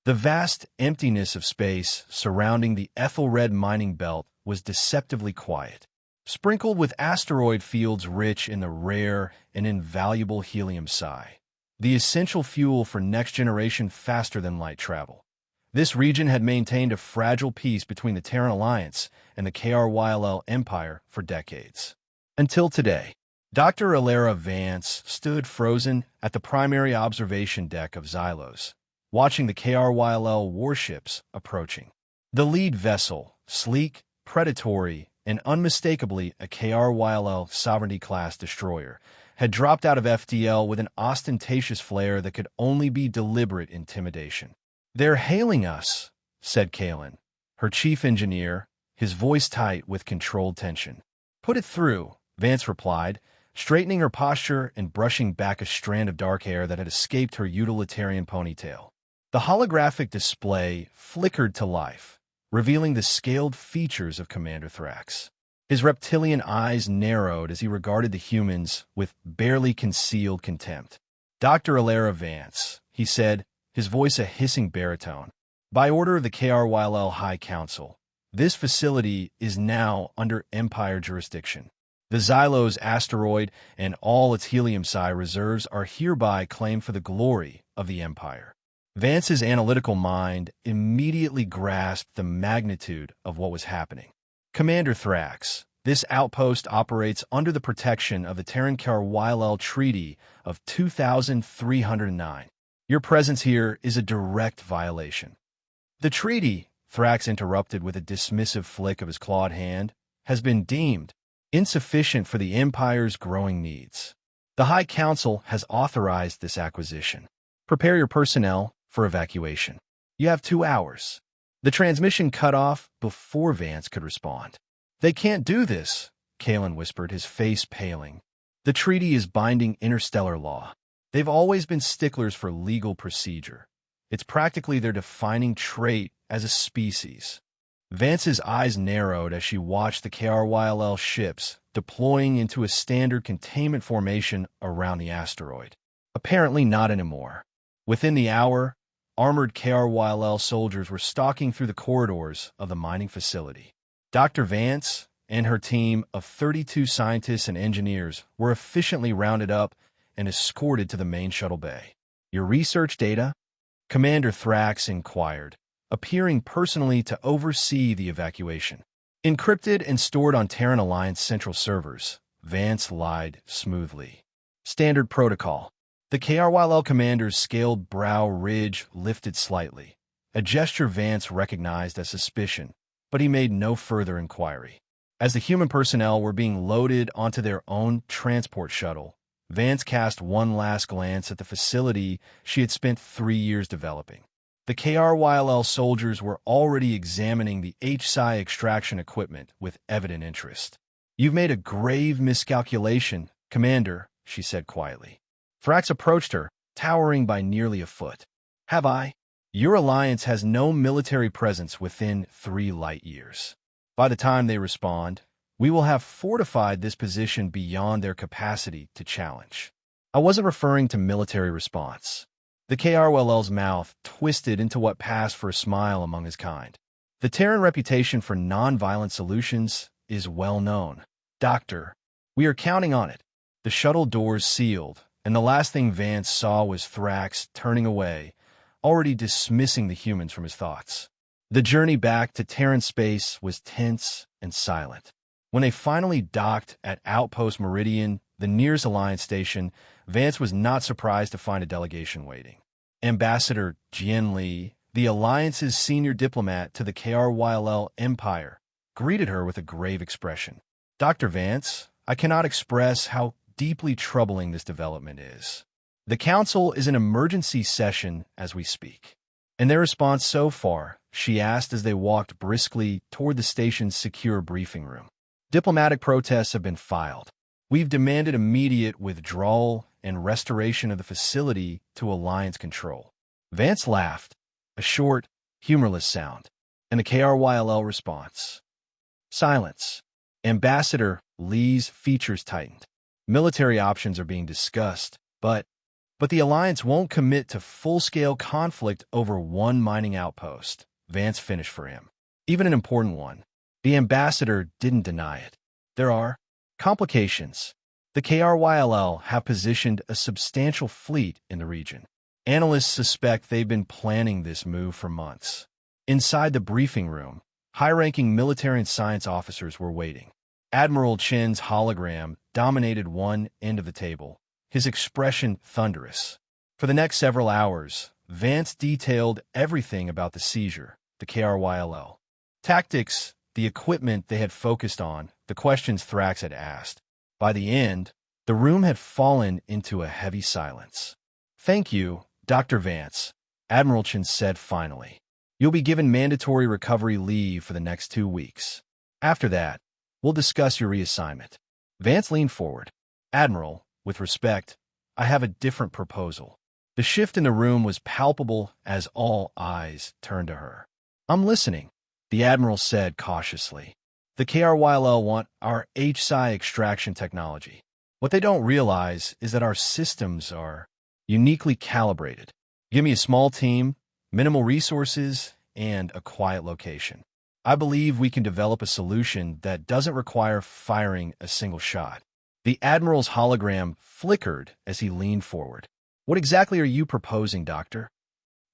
The vast emptiness of space surrounding the Ethelred mining belt was deceptively quiet, sprinkled with asteroid fields rich in the rare and invaluable helium psi, the essential fuel for next-generation faster-than-light travel. This region had maintained a fragile peace between the Terran Alliance and the KRYLL Empire for decades. Until today, Dr. Alara Vance stood frozen at the primary observation deck of Xylos, watching the KRYLL warships approaching. The lead vessel, sleek, predatory, and unmistakably a KRYLL Sovereignty-class destroyer, had dropped out of FTL with an ostentatious flair that could only be deliberate intimidation. "They're hailing us," said Kalen, her chief engineer, his voice tight with controlled tension. "Put it through," Vance replied, straightening her posture and brushing back a strand of dark hair that had escaped her utilitarian ponytail. The holographic display flickered to life, revealing the scaled features of Commander Thrax. His reptilian eyes narrowed as he regarded the humans with barely concealed contempt. "Dr. Alara Vance," he said, his voice a hissing baritone. "By order of the KRYLL High Council, this facility is now under Empire jurisdiction. The Xylos asteroid and all its helium psi reserves are hereby claimed for the glory of the Empire." Vance's analytical mind immediately grasped the magnitude of what was happening. "Commander Thrax, this outpost operates under the protection of the Terran KRYLL Treaty of 2309. Your presence here is a direct violation." "The treaty," Thrax interrupted with a dismissive flick of his clawed hand, "has been deemed insufficient for the Empire's growing needs. The High Council has authorized this acquisition. Prepare your personnel for evacuation. You have 2 hours." The transmission cut off before Vance could respond. "They can't do this," Kalen whispered, his face paling. "The treaty is binding interstellar law. They've always been sticklers for legal procedure. It's practically their defining trait as a species." Vance's eyes narrowed as she watched the KRYLL ships deploying into a standard containment formation around the asteroid. Apparently not anymore. Within the hour, armored KRYLL soldiers were stalking through the corridors of the mining facility. Dr. Vance and her team of 32 scientists and engineers were efficiently rounded up and escorted to the main shuttle bay. "Your research data?" Commander Thrax inquired, appearing personally to oversee the evacuation. "Encrypted and stored on Terran Alliance central servers," Vance lied smoothly. "Standard protocol." The KRYLL commander's scaled brow ridge lifted slightly, a gesture Vance recognized as suspicion, but he made no further inquiry. As the human personnel were being loaded onto their own transport shuttle, Vance cast one last glance at the facility she had spent 3 years developing. The KRYLL soldiers were already examining the HPSI extraction equipment with evident interest. "You've made a grave miscalculation, Commander," she said quietly. Thrax approached her, towering by nearly a foot. "Have I? Your alliance has no military presence within 3 light years. By the time they respond, we will have fortified this position beyond their capacity to challenge." "I wasn't referring to military response." The KRYLL's mouth twisted into what passed for a smile among his kind. "The Terran reputation for non-violent solutions is well known. Doctor, we are counting on it." The shuttle doors sealed, and the last thing Vance saw was Thrax turning away, already dismissing the humans from his thoughts. The journey back to Terran space was tense and silent. When they finally docked at Outpost Meridian, the nearest Alliance station, Vance was not surprised to find a delegation waiting. Ambassador Jian Li, the Alliance's senior diplomat to the KRYLL Empire, greeted her with a grave expression. "Dr. Vance, I cannot express how deeply troubling this development is. The Council is in emergency session as we speak." "And their response so far?" she asked as they walked briskly toward the station's secure briefing room. "Diplomatic protests have been filed. We've demanded immediate withdrawal and restoration of the facility to Alliance control." Vance laughed, a short, humorless sound, and the KRYLL response. Silence. Ambassador Li's features tightened. "Military options are being discussed, but But the Alliance won't commit to full-scale conflict over one mining outpost. Vance finished for him. Even an important one. The ambassador didn't deny it. There are complications. The KRYLL have positioned a substantial fleet in the region. Analysts suspect they've been planning this move for months. Inside the briefing room, high-ranking military and science officers were waiting. Admiral Chen's hologram dominated one end of the table, his expression thunderous. For the next several hours, Vance detailed everything about the seizure, the KRYLL. Tactics, the equipment they had focused on, the questions Thrax had asked. By the end, the room had fallen into a heavy silence. "Thank you, Dr. Vance," Admiral Chen said finally. "You'll be given mandatory recovery leave for the next 2 weeks. After that, we'll discuss your reassignment." Vance leaned forward. "Admiral, with respect, I have a different proposal." The shift in the room was palpable as all eyes turned to her. "I'm listening," the Admiral said cautiously. "The KRYLL want our H-Psi extraction technology. What they don't realize is that our systems are uniquely calibrated. Give me a small team, minimal resources, and a quiet location. I believe we can develop a solution that doesn't require firing a single shot." The Admiral's hologram flickered as he leaned forward. "What exactly are you proposing, Doctor?"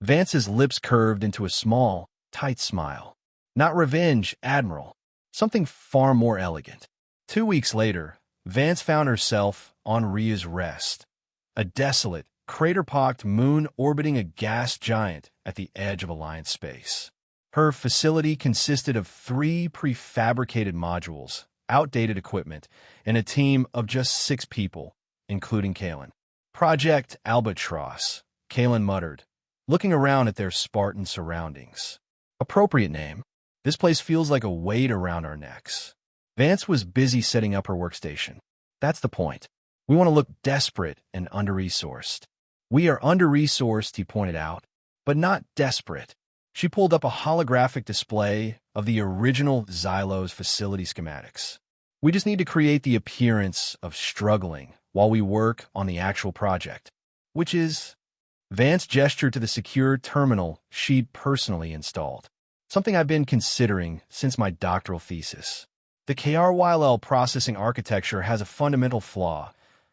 Vance's lips curved into a small, tight smile. "Not revenge, Admiral. Something far more elegant." 2 weeks later, Vance found herself on Rhea's Rest, a desolate, crater-pocked moon orbiting a gas giant at the edge of Alliance space. Her facility consisted of 3 prefabricated modules, outdated equipment, and a team of just 6 people, including Kalen. "Project Albatross," Kalen muttered, looking around at their Spartan surroundings. "Appropriate name. This place feels like a weight around our necks." Vance was busy setting up her workstation. "That's the point. We want to look desperate and under-resourced." "We are under-resourced," he pointed out, "but not desperate." She pulled up a holographic display of the original Xylo's facility schematics. "We just need to create the appearance of struggling while we work on the actual project." "Which is?" Vance gestured to the secure terminal she'd personally installed. "Something I've been considering since my doctoral thesis. The KRYLL processing architecture has a fundamental flaw,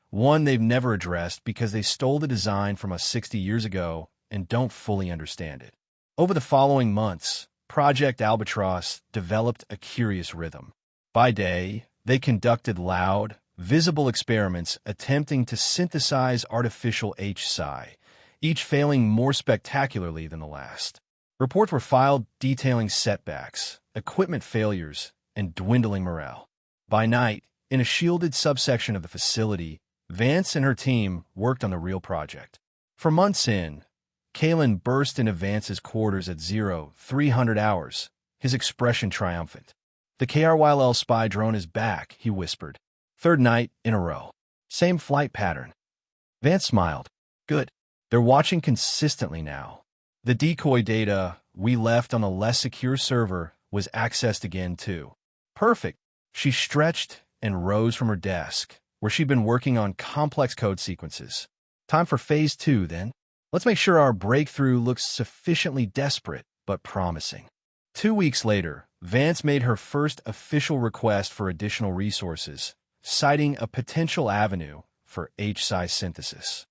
one they've never addressed because they stole the design from us 60 years ago and don't fully understand it." Over the following months, Project Albatross developed a curious rhythm. By day, they conducted loud, visible experiments attempting to synthesize artificial H-Psi, each failing more spectacularly than the last. Reports were filed detailing setbacks, equipment failures, and dwindling morale. By night, in a shielded subsection of the facility, Vance and her team worked on the real project. For months in, Kalen burst into Vance's quarters at 0300 hours, his expression triumphant. "The KRYLL spy drone is back," he whispered. "3rd night in a row. Same flight pattern." Vance smiled. "Good. They're watching consistently now. The decoy data we left on a less secure server was accessed again, too." "Perfect." She stretched and rose from her desk, where she'd been working on complex code sequences. "Time for Phase 2, then. Let's make sure our breakthrough looks sufficiently desperate but promising." 2 weeks later, Vance made her first official request for additional resources, citing a potential avenue for H-Psi synthesis.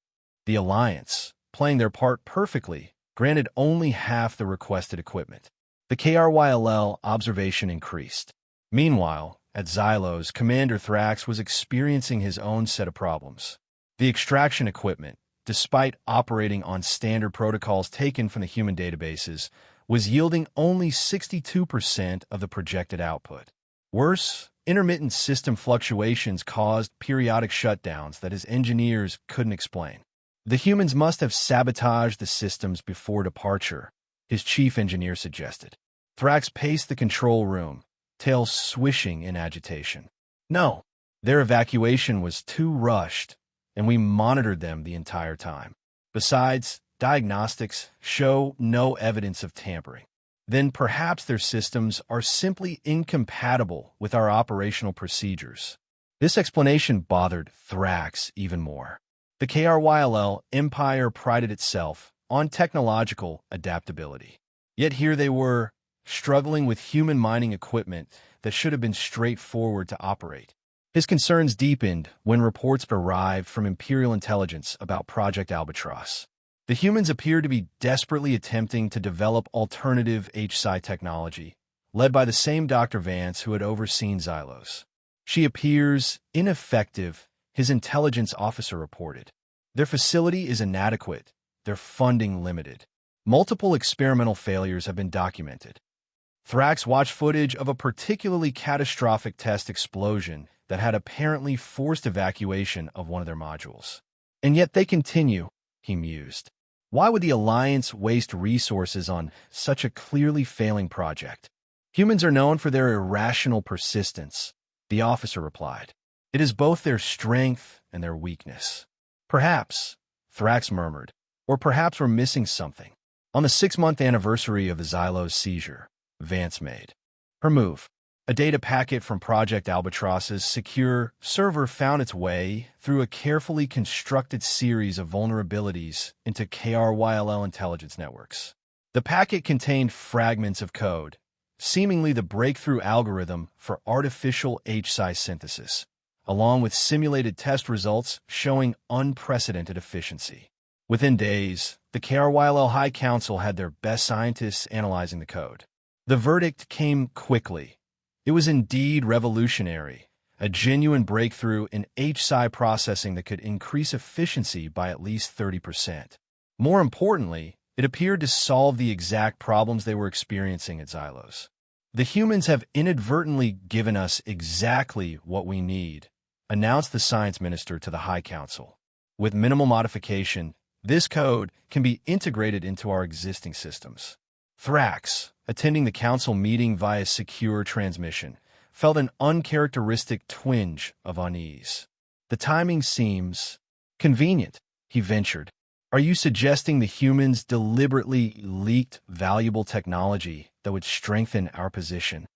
The Alliance, playing their part perfectly, granted only half the requested equipment. The KRYLL observation increased. Meanwhile, at Xylo's, Commander Thrax was experiencing his own set of problems. The extraction equipment, despite operating on standard protocols taken from the human databases, was yielding only 62% of the projected output. Worse, intermittent system fluctuations caused periodic shutdowns that his engineers couldn't explain. "The humans must have sabotaged the systems before departure," his chief engineer suggested. Thrax paced the control room, tail swishing in agitation. "No, their evacuation was too rushed, and we monitored them the entire time. Besides, diagnostics show no evidence of tampering. Then perhaps their systems are simply incompatible with our operational procedures." This explanation bothered Thrax even more. The The KRYLL empire prided itself on technological adaptability. Yet here they were, struggling with human mining equipment that should have been straightforward to operate. His concerns deepened when reports arrived from Imperial intelligence about Project Albatross. The humans appeared to be desperately attempting to develop alternative HPSI technology, led by the same Dr. Vance who had overseen Xylos. She appears ineffective, his intelligence officer reported. Their facility is inadequate, their funding limited. Multiple experimental failures have been documented. Thrax watched footage of a particularly catastrophic test explosion that had apparently forced evacuation of one of their modules. And yet they continue, he mused. Why would the Alliance waste resources on such a clearly failing project? Humans are known for their irrational persistence, the officer replied. It is both their strength and their weakness. Perhaps, Thrax murmured, or perhaps we're missing something. On the 6-month anniversary of the Xylos seizure, Vance made her move. A data packet from Project Albatross's secure server found its way through a carefully constructed series of vulnerabilities into KRYLL intelligence networks. The packet contained fragments of code, seemingly the breakthrough algorithm for artificial HPSI synthesis, along with simulated test results showing unprecedented efficiency. Within days, the KRYLL High Council had their best scientists analyzing the code. The verdict came quickly. It was indeed revolutionary, a genuine breakthrough in HPSI processing that could increase efficiency by at least 30%. More importantly, it appeared to solve the exact problems they were experiencing at Xylos. The humans have inadvertently given us exactly what we need, announced the science minister to the High Council. With minimal modification, this code can be integrated into our existing systems. Thrax, attending the council meeting via secure transmission, felt an uncharacteristic twinge of unease. The timing seems convenient, he ventured. Are you suggesting the humans deliberately leaked valuable technology that would strengthen our position?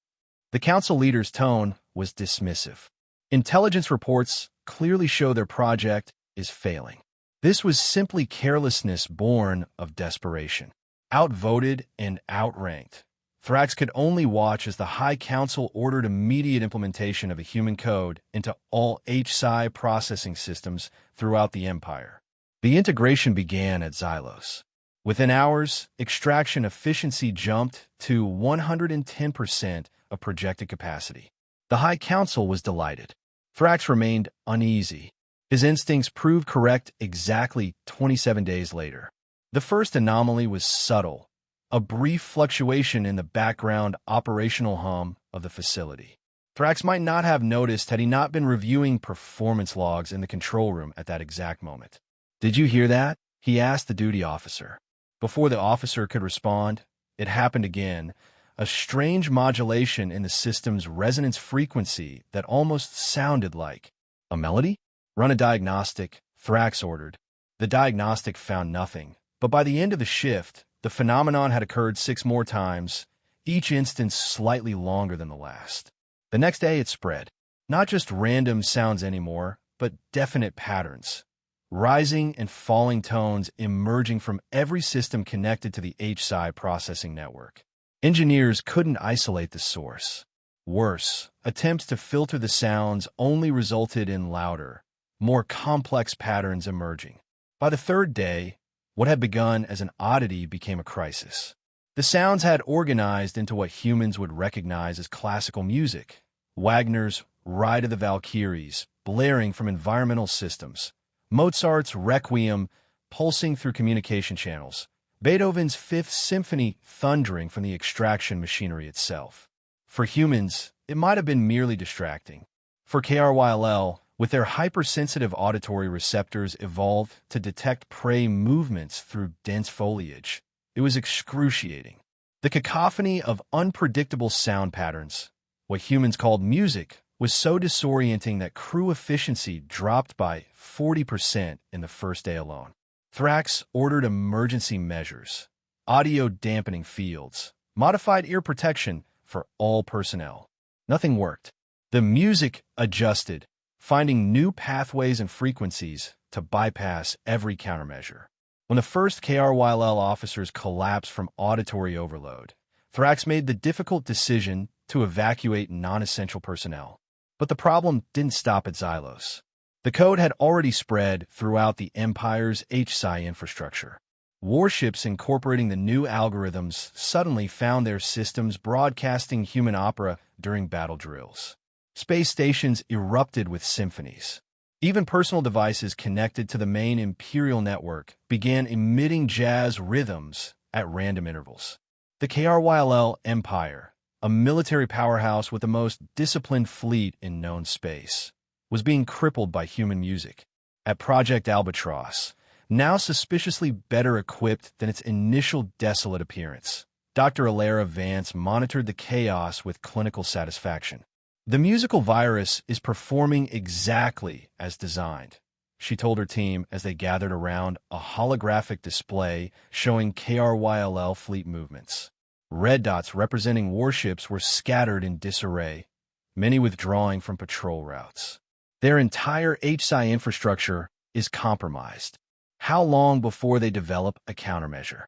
The council leader's tone was dismissive. Intelligence reports clearly show their project is failing. This was simply carelessness born of desperation. Outvoted and outranked, Thrax could only watch as the High Council ordered immediate implementation of a human code into all HPSI processing systems throughout the Empire. The integration began at Xylos. Within hours, extraction efficiency jumped to 110% of projected capacity. The High Council was delighted. Thrax remained uneasy. His instincts proved correct exactly 27 days later. The first anomaly was subtle, a brief fluctuation in the background operational hum of the facility. Thrax might not have noticed had he not been reviewing performance logs in the control room at that exact moment. Did you hear that? He asked the duty officer. Before the officer could respond, it happened again, a strange modulation in the system's resonance frequency that almost sounded like a melody? Run a diagnostic, Thrax ordered. The diagnostic found nothing. But by the end of the shift, the phenomenon had occurred 6 more times, each instance slightly longer than the last. The next day it spread. Not just random sounds anymore, but definite patterns. Rising and falling tones emerging from every system connected to the HPSI processing network. Engineers couldn't isolate the source. Worse, attempts to filter the sounds only resulted in louder, more complex patterns emerging. By the 3rd day, what had begun as an oddity became a crisis. The sounds had organized into what humans would recognize as classical music. Wagner's Ride of the Valkyries, blaring from environmental systems. Mozart's Requiem, pulsing through communication channels. Beethoven's Fifth Symphony, thundering from the extraction machinery itself. For humans, it might have been merely distracting. For KRYLL, with their hypersensitive auditory receptors evolved to detect prey movements through dense foliage, it was excruciating. The cacophony of unpredictable sound patterns, what humans called music, was so disorienting that crew efficiency dropped by 40% in the first day alone. Thrax ordered emergency measures, audio dampening fields, modified ear protection for all personnel. Nothing worked. The music adjusted, finding new pathways and frequencies to bypass every countermeasure. When the first KRYL officers collapsed from auditory overload, Thrax made the difficult decision to evacuate non-essential personnel. But the problem didn't stop at Xylos. The code had already spread throughout the Empire's HSI infrastructure. Warships incorporating the new algorithms suddenly found their systems broadcasting human opera during battle drills. Space stations erupted with symphonies. Even personal devices connected to the main Imperial network began emitting jazz rhythms at random intervals. The KRYL Empire, a military powerhouse with the most disciplined fleet in known space, was being crippled by human music. At Project Albatross, now suspiciously better equipped than its initial desolate appearance, Dr. Alara Vance monitored the chaos with clinical satisfaction. The musical virus is performing exactly as designed, she told her team as they gathered around a holographic display showing KRYL fleet movements. Red dots representing warships were scattered in disarray, many withdrawing from patrol routes. Their entire HSI infrastructure is compromised. How long before they develop a countermeasure?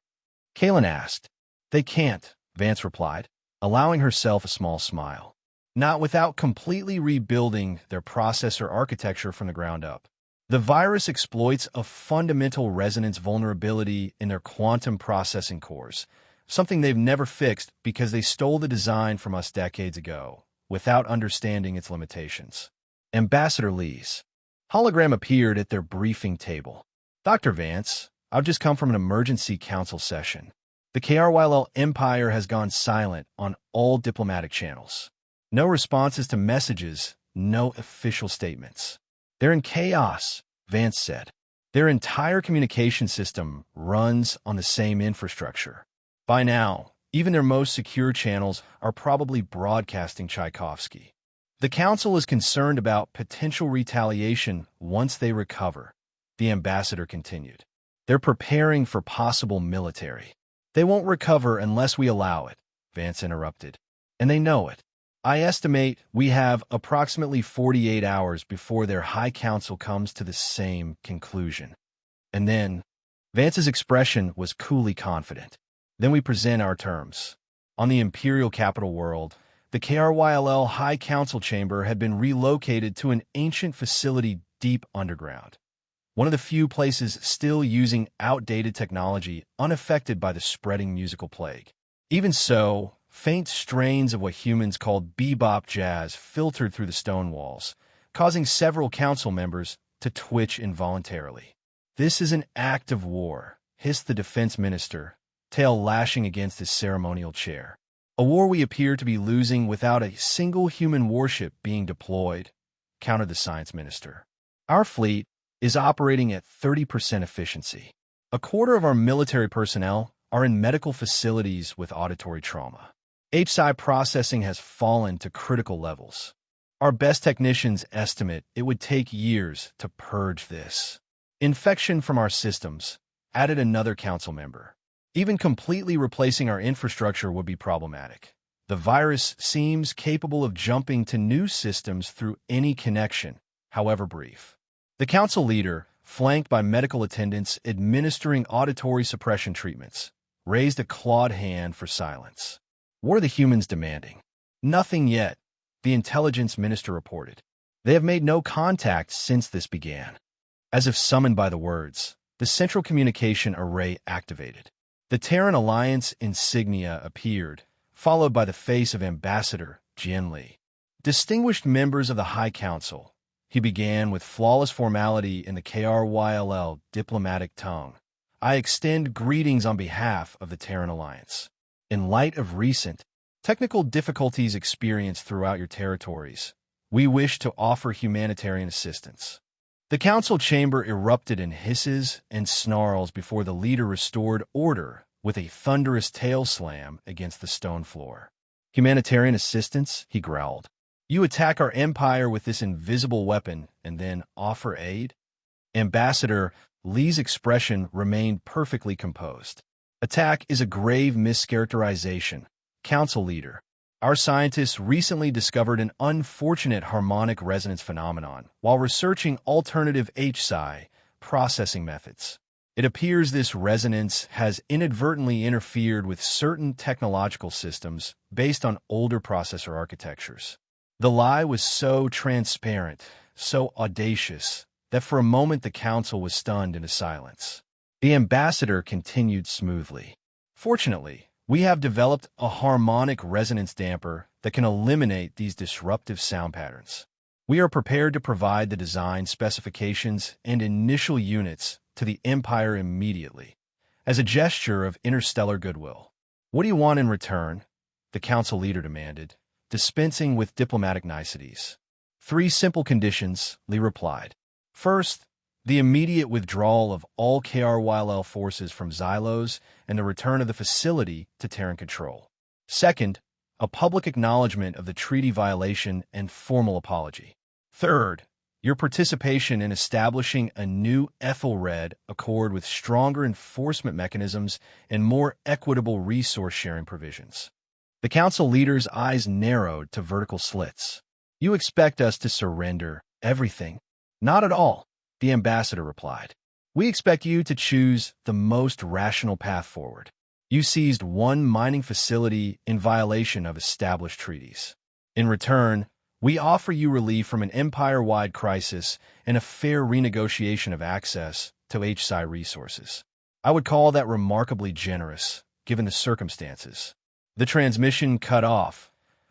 Kalen asked. They can't, Vance replied, allowing herself a small smile. Not without completely rebuilding their processor architecture from the ground up. The virus exploits a fundamental resonance vulnerability in their quantum processing cores, something they've never fixed because they stole the design from us decades ago, without understanding its limitations. Ambassador Lee's hologram appeared at their briefing table. Dr. Vance, I've just come from an emergency council session. The KRYL Empire has gone silent on all diplomatic channels. No responses to messages, no official statements. They're in chaos, Vance said. Their entire communication system runs on the same infrastructure. By now, even their most secure channels are probably broadcasting Tchaikovsky. The Council is concerned about potential retaliation once they recover, the ambassador continued. They're preparing for possible military. They won't recover unless we allow it, Vance interrupted. And they know it. I estimate we have approximately 48 hours before their High Council comes to the same conclusion. And then, Vance's expression was coolly confident. Then we present our terms. On the Imperial Capital World, the KRYL High Council chamber had been relocated to an ancient facility deep underground. One of the few places still using outdated technology unaffected by the spreading musical plague. Even so, faint strains of what humans called bebop jazz filtered through the stone walls, causing several council members to twitch involuntarily. This is an act of war, hissed the defense minister, tail lashing against his ceremonial chair. A war we appear to be losing without a single human warship being deployed, countered the science minister. Our fleet is operating at 30% efficiency. A quarter of our military personnel are in medical facilities with auditory trauma. HSI processing has fallen to critical levels. Our best technicians estimate it would take years to purge this. Infection from our systems, added another council member. Even completely replacing our infrastructure would be problematic. The virus seems capable of jumping to new systems through any connection, however brief. The council leader, flanked by medical attendants administering auditory suppression treatments, raised a clawed hand for silence. What are the humans demanding? Nothing yet, the intelligence minister reported. They have made no contact since this began. As if summoned by the words, the central communication array activated. The Terran Alliance insignia appeared, followed by the face of Ambassador Jian Li. Distinguished members of the High Council, he began with flawless formality in the KRYL diplomatic tongue. I extend greetings on behalf of the Terran Alliance. In light of recent technical difficulties experienced throughout your territories, we wish to offer humanitarian assistance. The council chamber erupted in hisses and snarls before the leader restored order with a thunderous tail slam against the stone floor. Humanitarian assistance, he growled. You attack our empire with this invisible weapon and then offer aid? Ambassador Lee's expression remained perfectly composed. Attack is a grave mischaracterization, council leader. Our scientists recently discovered an unfortunate harmonic resonance phenomenon while researching alternative H-psi processing methods. It appears this resonance has inadvertently interfered with certain technological systems based on older processor architectures. The lie was so transparent, so audacious, that for a moment the council was stunned into silence. The ambassador continued smoothly. Fortunately, we have developed a harmonic resonance damper that can eliminate these disruptive sound patterns. We are prepared to provide the design specifications and initial units to the Empire immediately, as a gesture of interstellar goodwill. What do you want in return? The council leader demanded, dispensing with diplomatic niceties. 3 simple conditions, Lee replied. First, the immediate withdrawal of all KRYL forces from Xylos and the return of the facility to Terran control. Second, a public acknowledgement of the treaty violation and formal apology. Third, your participation in establishing a new Ethelred Accord with stronger enforcement mechanisms and more equitable resource-sharing provisions. The council leader's eyes narrowed to vertical slits. You expect us to surrender everything? Not at all, the ambassador replied. We expect you to choose the most rational path forward. You seized one mining facility in violation of established treaties. In return, we offer you relief from an empire-wide crisis and a fair renegotiation of access to H-psi resources. I would call that remarkably generous, given the circumstances. The transmission cut off,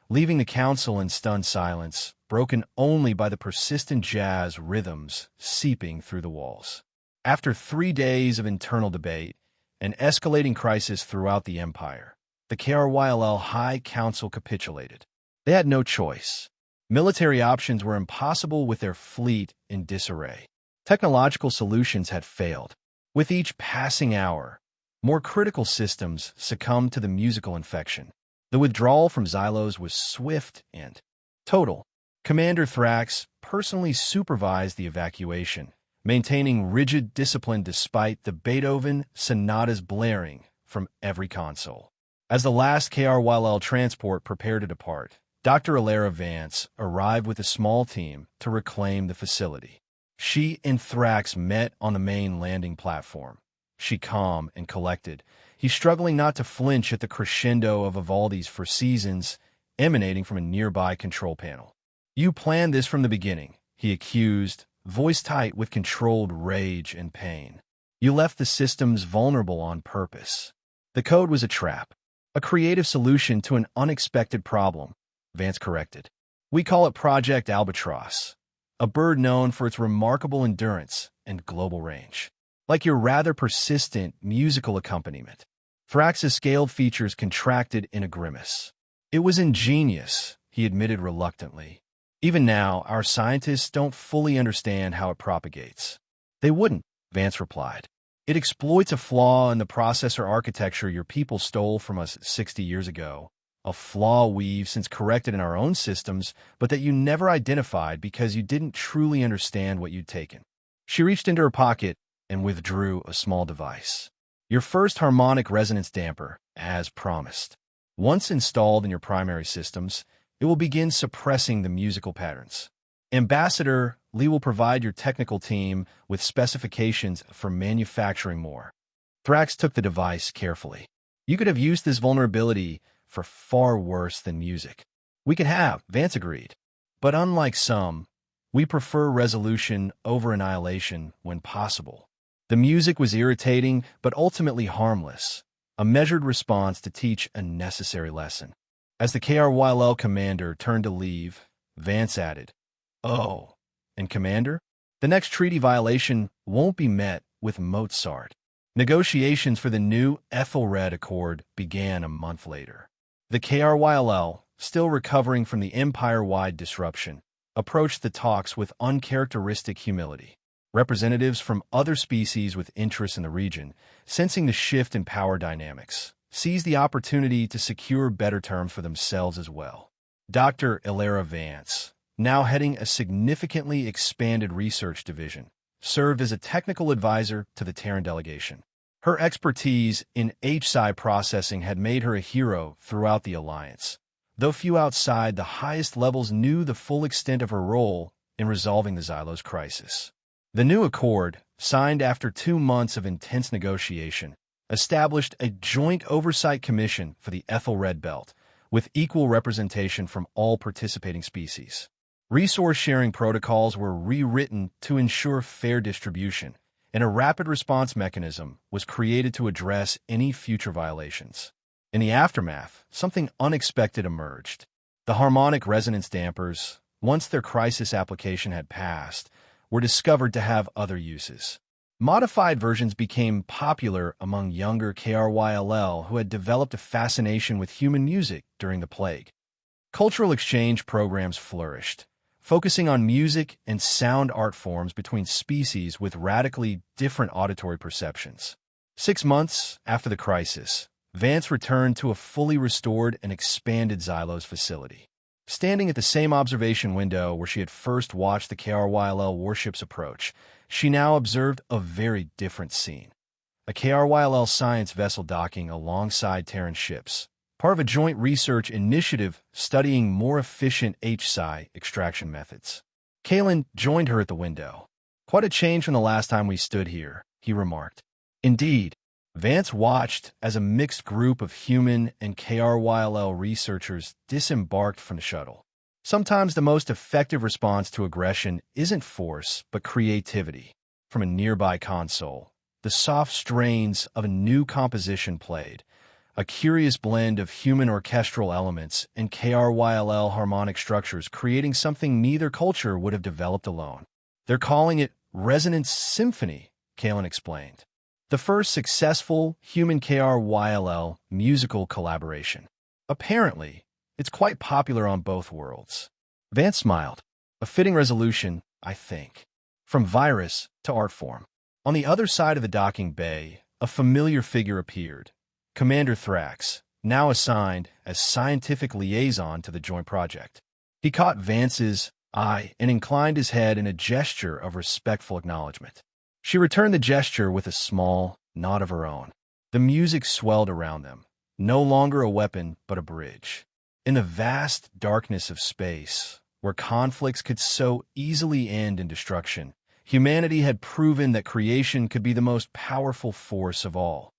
leaving the council in stunned silence, broken only by the persistent jazz rhythms seeping through the walls. After 3 days of internal debate, an escalating crisis throughout the Empire, the KRYL High Council capitulated. They had no choice. Military options were impossible with their fleet in disarray. Technological solutions had failed. With each passing hour, more critical systems succumbed to the musical infection. The withdrawal from Xylos was swift and total. Commander Thrax personally supervised the evacuation, maintaining rigid discipline despite the Beethoven sonatas blaring from every console. As the last KRYL transport prepared to depart, Dr. Alara Vance arrived with a small team to reclaim the facility. She and Thrax met on the main landing platform. She calm and collected, he struggling not to flinch at the crescendo of Vivaldi's For Seasons emanating from a nearby control panel. You planned this from the beginning, he accused, voice tight with controlled rage and pain. You left the systems vulnerable on purpose. The code was a trap, a creative solution to an unexpected problem, Vance corrected. We call it Project Albatross, a bird known for its remarkable endurance and global range. Like your rather persistent musical accompaniment. Thrax's scaled features contracted in a grimace. It was ingenious, he admitted reluctantly. Even now, our scientists don't fully understand how it propagates. They wouldn't, Vance replied. It exploits a flaw in the processor architecture your people stole from us 60 years ago. A flaw we've since corrected in our own systems, but that you never identified because you didn't truly understand what you'd taken. She reached into her pocket and withdrew a small device. Your first harmonic resonance damper, as promised. Once installed in your primary systems, it will begin suppressing the musical patterns. Ambassador Lee will provide your technical team with specifications for manufacturing more. Thrax took the device carefully. You could have used this vulnerability for far worse than music. We could have, Vance agreed. But unlike some, we prefer resolution over annihilation when possible. The music was irritating, but ultimately harmless, a measured response to teach a necessary lesson. As the KRYL commander turned to leave, Vance added, "Oh, and Commander, the next treaty violation won't be met with Mozart." Negotiations for the new Ethelred Accord began a month later. The KRYL, still recovering from the empire-wide disruption, approached the talks with uncharacteristic humility. Representatives from other species with interests in the region, sensing the shift in power dynamics, seized the opportunity to secure better terms for themselves as well. Dr. Alara Vance, now heading a significantly expanded research division, served as a technical advisor to the Terran delegation. Her expertise in H-psi processing had made her a hero throughout the Alliance, Though few outside the highest levels knew the full extent of her role in resolving the Xylos crisis. The new accord, signed after 2 months of intense negotiation, established a joint oversight commission for the Ethelred Belt, with equal representation from all participating species. Resource-sharing protocols were rewritten to ensure fair distribution, and a rapid response mechanism was created to address any future violations. In the aftermath, something unexpected emerged. The harmonic resonance dampers, once their crisis application had passed, were discovered to have other uses. Modified versions became popular among younger KRYLL who had developed a fascination with human music during the plague. Cultural exchange programs flourished, focusing on music and sound art forms between species with radically different auditory perceptions. 6 months after the crisis, Vance returned to a fully restored and expanded Xylos facility. Standing at the same observation window where she had first watched the KRYLL warships approach, she now observed a very different scene. A KRYLL science vessel docking alongside Terran ships, part of a joint research initiative studying more efficient HPSI extraction methods. Kalen joined her at the window. "Quite a change from the last time we stood here," he remarked. Indeed, Vance watched as a mixed group of human and KRYLL researchers disembarked from the shuttle. Sometimes the most effective response to aggression isn't force, but creativity. From a nearby console, the soft strains of a new composition played, a curious blend of human orchestral elements and KRYLL harmonic structures, creating something neither culture would have developed alone. "They're calling it Resonance Symphony," Kalen explained. "The first successful human KRYLL musical collaboration. Apparently, it's quite popular on both worlds." Vance smiled. "A fitting resolution, I think." From virus to art form. On the other side of the docking bay, a familiar figure appeared. Commander Thrax, now assigned as scientific liaison to the joint project. He caught Vance's eye and inclined his head in a gesture of respectful acknowledgement. She returned the gesture with a small nod of her own. The music swelled around them, no longer a weapon but a bridge. In the vast darkness of space, where conflicts could so easily end in destruction, humanity had proven that creation could be the most powerful force of all.